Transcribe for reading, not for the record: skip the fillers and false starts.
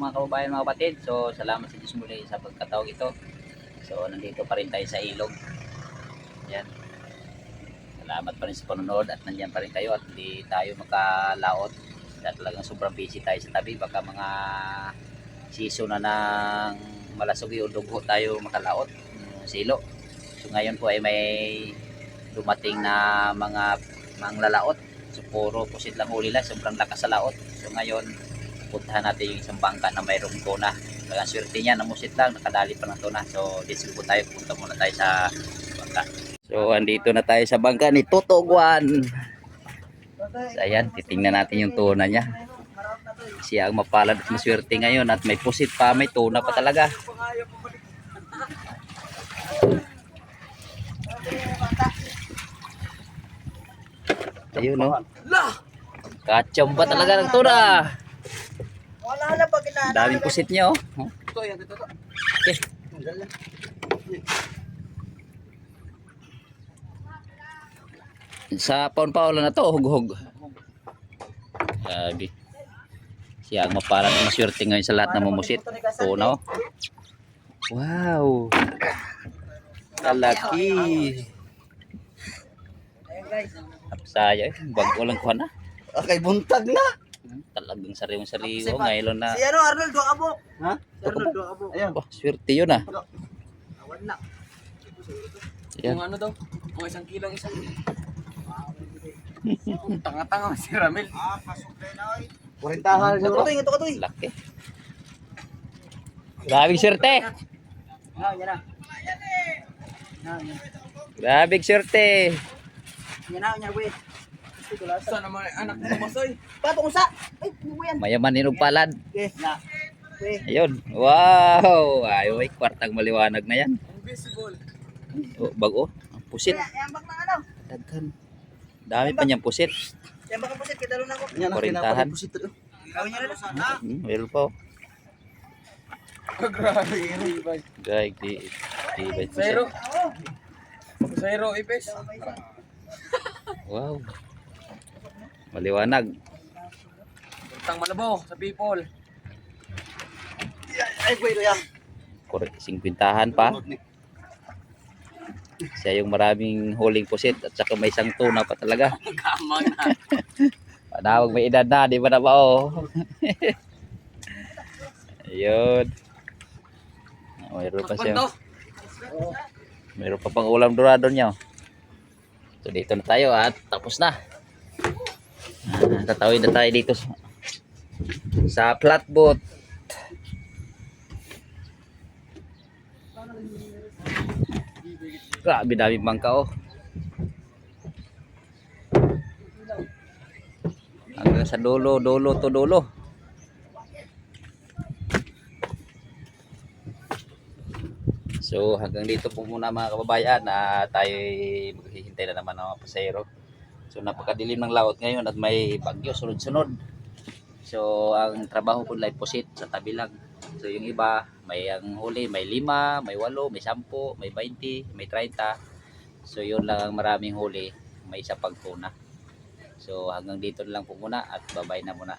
mga kababayan, mga kapatid. So salamat sa Diyos muli sa pagkataog ito. So nandito pa rin tayo sa ilog. Yan. Salamat pa rin sa panonood at nandiyan pa rin kayo at hindi tayo makalaot. Dahil talagang sobrang busy tayo sa tabi. Baka mga season na ng malasugi o dugo tayo makalaot. Silo. So ngayon po ay may dumating na mga manglalaot. So puro pusit lang uli lang. Sobrang lakas sa laot. So ngayon puntahan natin yung isang bangka na mayroong tuna. Talagang swerte niya, namusit lang, nakadali pa ng tuna. So let's go tayo. Punta muna tayo sa bangka. So andito na tayo sa bangka ni Toto Guan. So ayan, titingnan natin yung tuna niya. Siya ang mapalad at maswerte ngayon at may pusit pa, may tuna pa talaga. Ayun no. Kachamba talaga ng tuna. Daming pusit niya oh. Okay. Sa paon-paon na to, hug-hug. Sabi. Siya ang mapalat na maswerte ngayon sa lahat ng mumusit. Tuna oh. Wow. Kalaki. Saya, bago lang kuha na. Okay, buntag na. Talagang sariwang-sariwa ngayon na. Si ano, Arnold, dua kabok. Ha? Si Arnold, dua kabok. Ayan. Oh, swerte yun ah. Awan na. Ayan. Kung ano daw? Kung isang kilong isang. Tanga-tanga si Ramil. Pasok na oy. Kurintahan sa bro. Ito ka to. Laki. Grabing swerte. Yan na. Grabing swerte. Yan na, wait. Saan naman anak mo masoy? Patong sa. Ay, ano yan? Mayaman ninog palad. Okay, na. Okay. Ayun. Wow. Ay, kwartang maliwanag na yan. Invisible. Oh, bago. Ang pusit. Yan bak na ano? Daghan. Dami pa niyang pusit. Yan bak ang pusit, kita na ako. Yan, Kurintahan. Gawin niya na sana. Meron pa oh. Grabe, ibay. Gay, di pusit. Zero. Zero ipes. Wow. Maliwanag. Tang malabaw sa people. Ay, pwede yan. 50 pa. Siya yung maraming huling pusit at saka may isang tuna pa talaga. Kamang na. Panawag may edad na, di ba na ba oh? Ayun. Mayroon pa siya. Mayroon pa pang ulam dorado niya. So dito na tayo at tapos na. Tatawid na tayo dito sa flatboat. Grabe daming bangka oh. Hanggang sa dulo to dulo. So hanggang dito po muna mga kababayan na tayo maghihintay na naman ng mga pasahero. So napakadilim ng laot ngayon at may bagyo sunod-sunod. So ang trabaho ko live pusit sa tabi lang. So yung iba may ang huli may 5, may 8, may 10, may 20, may 30. So yun lang ang maraming huli, may isa pang tuna. So hanggang dito lang po muna at bye-bye na muna.